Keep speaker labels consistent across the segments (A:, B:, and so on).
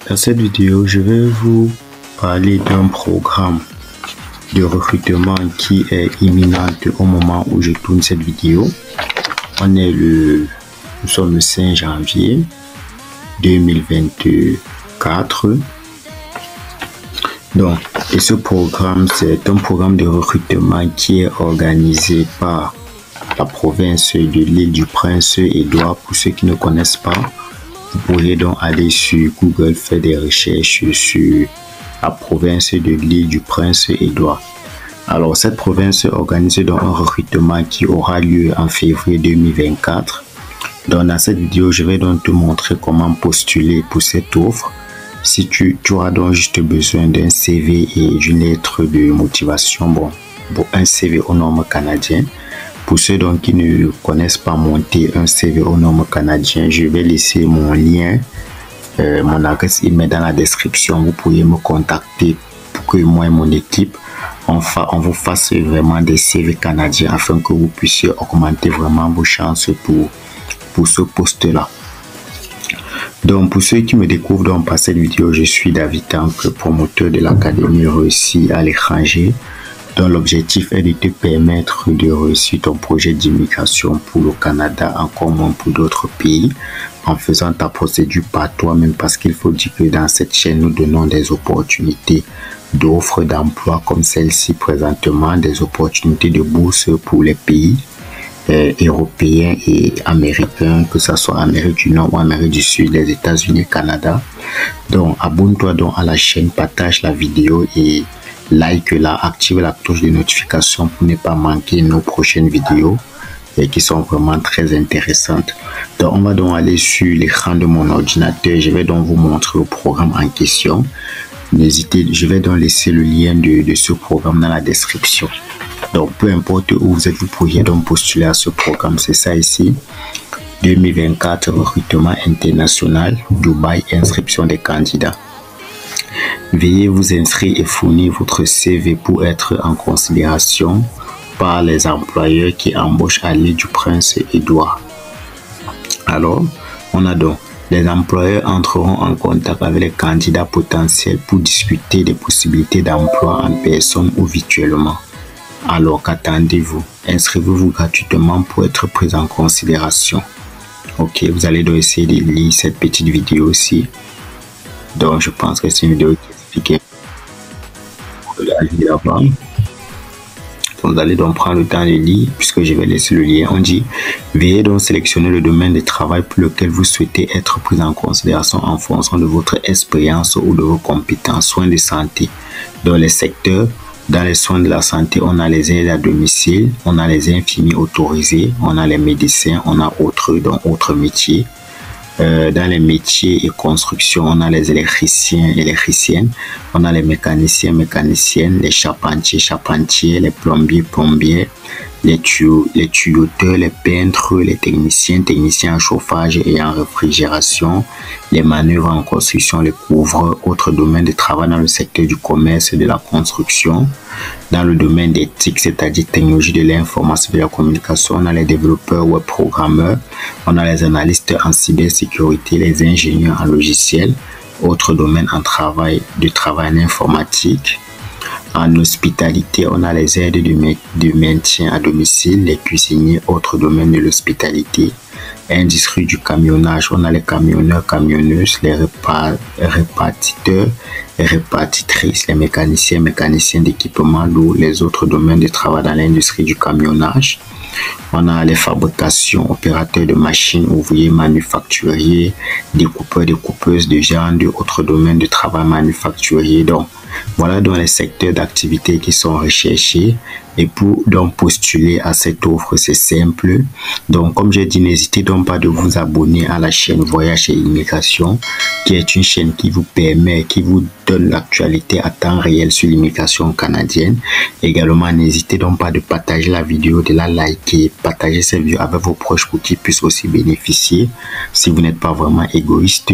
A: Dans cette vidéo, je vais vous parler d'un programme de recrutement qui est imminent au moment où je tourne cette vidéo. Nous sommes le 5 janvier 2024. Donc, et ce programme, c'est un programme de recrutement qui est organisé par la province de l'Île-du-Prince-Édouard. Pour ceux qui ne connaissent pas, vous pourriez donc aller sur Google, faire des recherches sur la province de l'Île-du-Prince-Édouard. Alors, cette province organise donc un recrutement qui aura lieu en février 2024. Donc, dans cette vidéo, je vais donc te montrer comment postuler pour cette offre. Si tu auras donc juste besoin d'un CV et d'une lettre de motivation, bon, un CV aux normes canadiennes. Pour ceux donc qui ne connaissent pas monter un CV aux normes canadiennes, je vais laisser mon lien, mon adresse email dans la description. Vous pourriez me contacter pour que moi et mon équipe, on vous fasse vraiment des CV canadiens afin que vous puissiez augmenter vraiment vos chances pour ce poste-là. Donc, pour ceux qui me découvrent donc par cette vidéo, je suis David Tank, promoteur de l'Académie Réussie à l'étranger, dont l'objectif est de te permettre de réussir ton projet d'immigration pour le Canada, encore moins pour d'autres pays, en faisant ta procédure par toi-même, parce qu'il faut dire que dans cette chaîne, nous donnons des opportunités d'offres d'emploi comme celle-ci présentement, des opportunités de bourse pour les pays européens et américains, que ce soit Amérique du Nord ou Amérique du Sud, les États-Unis, Canada. Donc, abonne-toi donc à la chaîne, partage la vidéo et like-la, active la cloche de notification pour ne pas manquer nos prochaines vidéos qui sont vraiment très intéressantes. Donc, on va donc aller sur l'écran de mon ordinateur. Je vais donc vous montrer le programme en question. N'hésitez, je vais donc laisser le lien de ce programme dans la description. Donc, peu importe où vous êtes, vous pourriez donc postuler à ce programme. C'est ça ici. 2024, recrutement international, Dubaï, inscription des candidats. Veuillez vous inscrire et fournir votre CV pour être en considération par les employeurs qui embauchent à l'Île-du-Prince-Édouard. Alors, on a donc les employeurs entreront en contact avec les candidats potentiels pour discuter des possibilités d'emploi en personne ou virtuellement. Alors qu'attendez-vous? Inscrivez-vous gratuitement pour être pris en considération. Ok, vous allez donc essayer de lire cette petite vidéo aussi. Donc, je pense que c'est une vidéo qui explique avant. Vous allez donc prendre le temps de lire, puisque je vais laisser le lien. On dit, veuillez donc sélectionner le domaine de travail pour lequel vous souhaitez être pris en considération en fonction de votre expérience ou de vos compétences. Soins de santé. Dans les secteurs, dans les soins de la santé, on a les aides à domicile, on a les infirmiers autorisés, on a les médecins, on a autres métiers. Dans les métiers et constructions, on a les électriciens, électriciennes, on a les mécaniciens, mécaniciennes, les charpentiers, charpentiers, les plombiers, plombiers, les tuyauteurs, les peintres, les techniciens, techniciens en chauffage et en réfrigération, les manœuvres en construction, les couvreurs, autres domaines de travail dans le secteur du commerce et de la construction. Dans le domaine des TIC, c'est-à-dire technologie de l'information et de la communication, on a les développeurs web programmeurs, on a les analystes en cybersécurité, les ingénieurs en logiciel, autres domaines en travail en informatique. En hospitalité, on a les aides de maintien à domicile, les cuisiniers, autres domaines de l'hospitalité. Industrie du camionnage, on a les camionneurs, camionneuses, les répartiteurs, les répartitrices, les mécaniciens, mécaniciens d'équipement lourd, les autres domaines de travail dans l'industrie du camionnage. On a les fabrications, opérateurs de machines, ouvriers, manufacturiers, découpeurs, découpeuses de viande, autres domaines de travail manufacturier. Donc, voilà dans les secteurs d'activité qui sont recherchés. Et pour donc postuler à cette offre, c'est simple. Donc, comme j'ai dit, n'hésitez donc pas de vous abonner à la chaîne Voyage et Immigration, qui est une chaîne qui vous permet, qui vous donne l'actualité à temps réel sur l'immigration canadienne. Également, n'hésitez donc pas de partager la vidéo, de la liker, partager cette vidéo avec vos proches pour qu'ils puissent aussi bénéficier si vous n'êtes pas vraiment égoïste.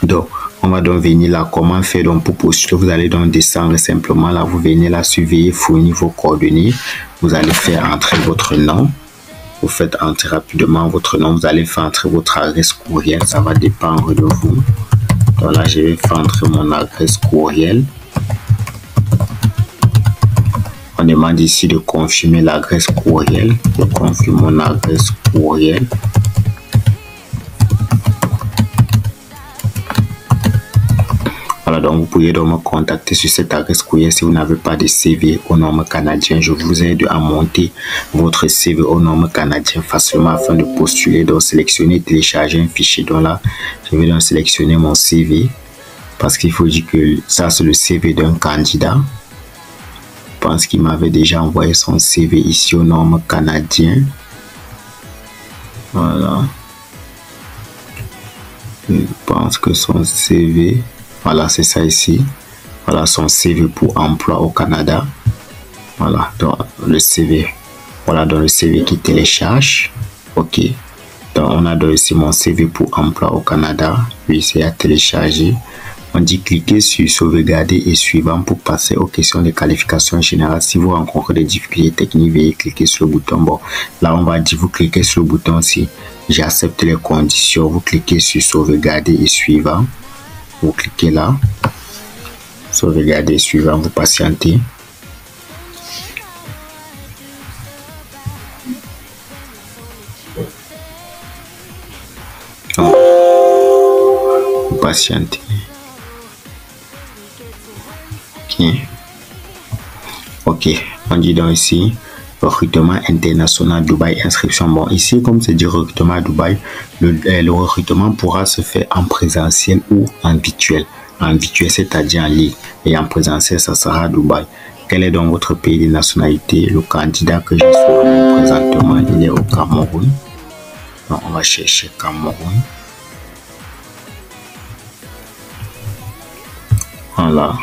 A: Donc, on va donc venir là, comment faire donc pour postuler. Vous allez donc descendre simplement là, vous venez là, surveiller, fournir vos coordonnées. Vous allez faire entrer votre nom. Vous faites entrer rapidement votre nom. Vous allez faire entrer votre adresse courriel. Ça va dépendre de vous. Donc là, je vais entrer mon adresse courriel. On demande ici de confirmer l'adresse courriel. Je confirme mon adresse courriel. Voilà, donc vous pouvez donc me contacter sur cette adresse courriel si vous n'avez pas de CV aux normes canadiennes. Je vous aide à monter votre CV aux normes canadiennes facilement afin de postuler. Donc sélectionner, télécharger un fichier. Donc là, je vais donc sélectionner mon CV parce qu'il faut dire que ça c'est le CV d'un candidat. Je pense qu'il m'avait déjà envoyé son CV ici aux normes canadiennes. Voilà. Je pense que son CV, voilà, c'est ça ici. Voilà son CV pour emploi au Canada. Voilà, donc le CV. Voilà, dans le CV qui télécharge. Ok. Donc on a donc ici mon CV pour emploi au Canada. Puis c'est à télécharger. On dit cliquer sur sauvegarder et suivant pour passer aux questions de qualification générale. Si vous rencontrez des difficultés techniques, veuillez cliquer sur le bouton. Bon, là on va dire vous cliquez sur le bouton si j'accepte les conditions. Vous cliquez sur sauvegarder et suivant. Vous cliquez là. Sauvegarder et suivant. Vous patientez. Vous patientez. Ok, on dit donc ici recrutement international Dubaï inscription. Bon, ici comme c'est du recrutement à Dubaï, le recrutement pourra se faire en présentiel ou en virtuel. En virtuel, c'est-à-dire en ligne, et en présentiel, ça sera à Dubaï. Quel est donc votre pays de nationalité? Le candidat que j'ai sur présentement, il est au Cameroun. Donc, on va chercher Cameroun. Voilà.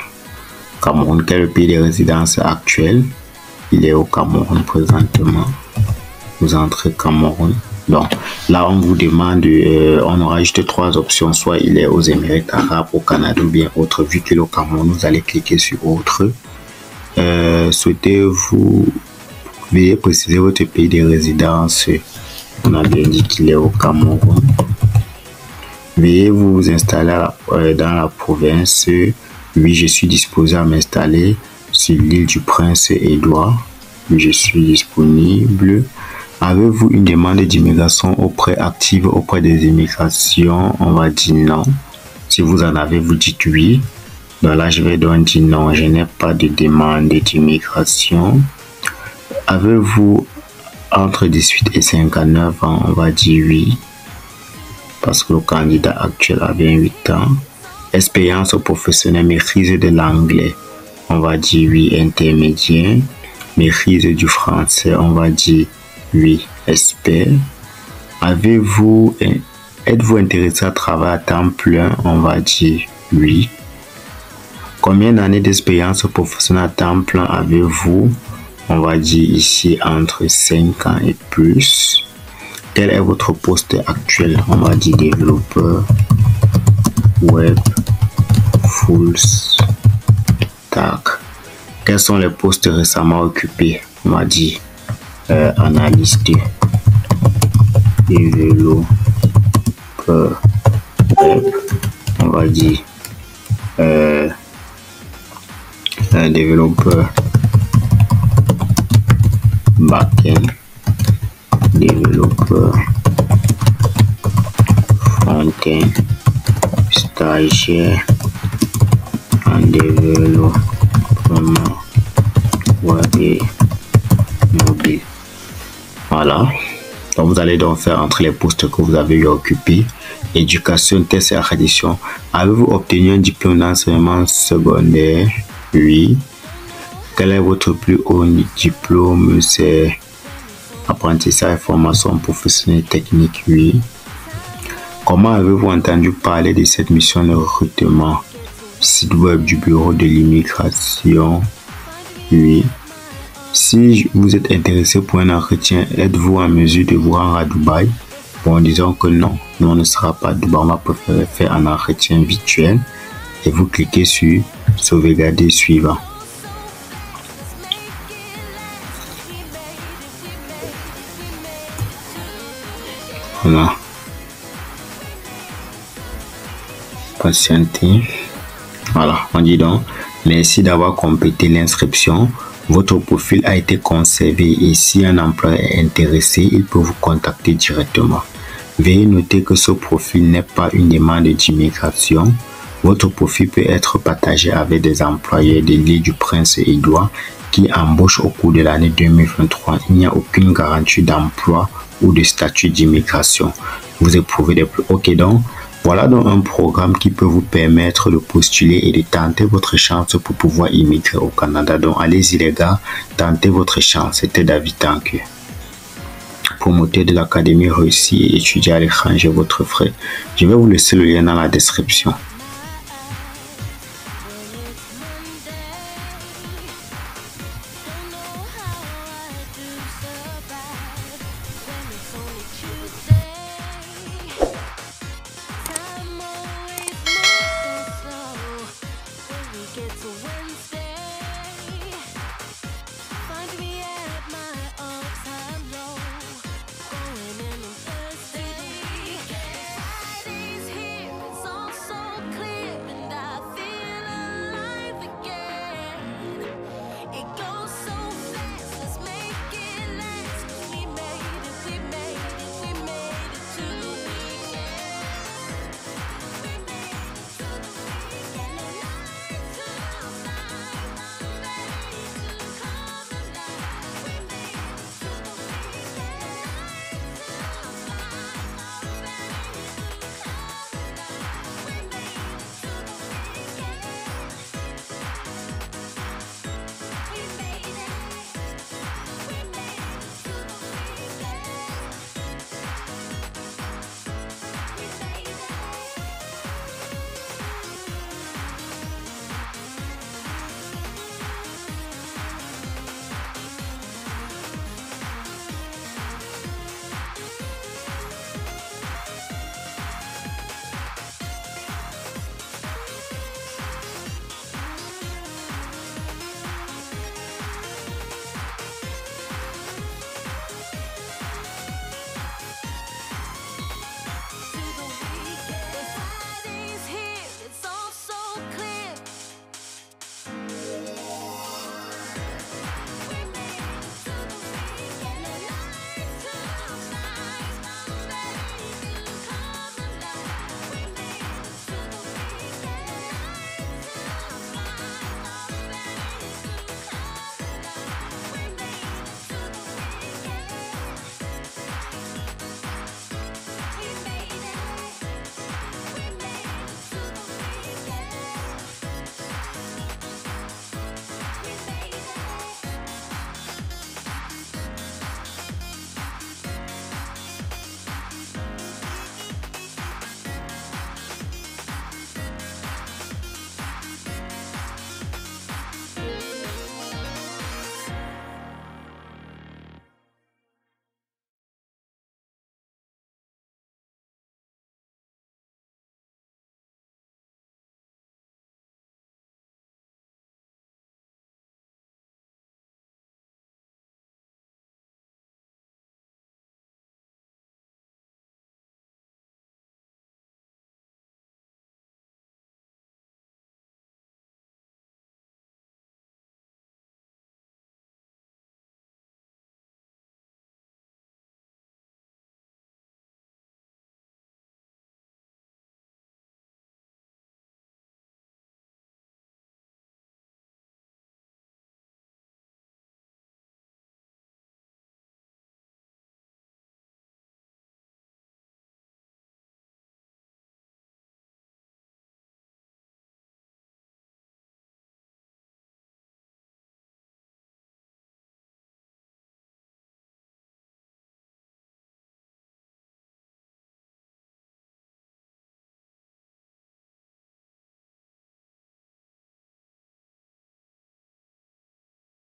A: Cameroun, quel est le pays de résidence actuel? Il est au Cameroun présentement. Vous entrez Cameroun. Donc là, on vous demande, on aura juste trois options. Soit il est aux Émirats arabes, au Canada ou bien autre. Vu qu'il est au Cameroun, vous allez cliquer sur autre. Souhaitez-vous, veuillez préciser votre pays de résidence. On a bien dit qu'il est au Cameroun. Veuillez vous installer dans la province. Oui, je suis disposé à m'installer sur l'île du Prince-Édouard. Oui, je suis disponible. Avez-vous une demande d'immigration active auprès des immigrations? On va dire non. Si vous en avez, vous dites oui. Donc là, je vais donc dire non, je n'ai pas de demande d'immigration. Avez-vous entre 18 et 59 ans? On va dire oui. Parce que le candidat actuel a 28 ans. Expérience professionnelle, maîtrise de l'anglais, on va dire oui, intermédiaire. Maîtrise du français, on va dire oui, expert. Êtes-vous intéressé à travailler à temps plein? On va dire oui. Combien d'années d'expérience professionnelle à temps plein avez-vous? On va dire ici entre 5 ans et plus. Quel est votre poste actuel? On va dire développeur web full stack. Quels sont les postes récemment occupés? On va dire analyste développeur web. On va dire développeur backend, développeur front-end, stagiaire en développement web et mobile. Voilà. Donc vous allez donc faire entre les postes que vous avez eu occupés. Éducation, test et accréditation. Avez-vous obtenu un diplôme d'enseignement secondaire? Oui. Quel est votre plus haut diplôme? C'est apprentissage et formation professionnelle technique? Oui. Comment avez-vous entendu parler de cette mission de recrutement? Site web du bureau de l'immigration? Oui. Si vous êtes intéressé pour un entretien, êtes-vous en mesure de vous rendre à Dubaï? Bon, disons que non, nous on ne sera pas à Dubaï, on va préférer faire un entretien virtuel et vous cliquez sur sauvegarder suivant. Voilà. patienter. Voilà, on dit donc merci d'avoir complété l'inscription. Votre profil a été conservé et si un employeur est intéressé, il peut vous contacter directement. Veuillez noter que ce profil n'est pas une demande d'immigration. Votre profil peut être partagé avec des employeurs de l'île du Prince-Édouard qui embauchent au cours de l'année 2023. Il n'y a aucune garantie d'emploi ou de statut d'immigration. Vous éprouvez des... Ok, donc voilà donc un programme qui peut vous permettre de postuler et de tenter votre chance pour pouvoir immigrer au Canada. Donc allez-y les gars, tentez votre chance. C'était David Tanque, promoteur de l'Académie Réussie et étudier à l'étranger, votre frère. Je vais vous laisser le lien dans la description.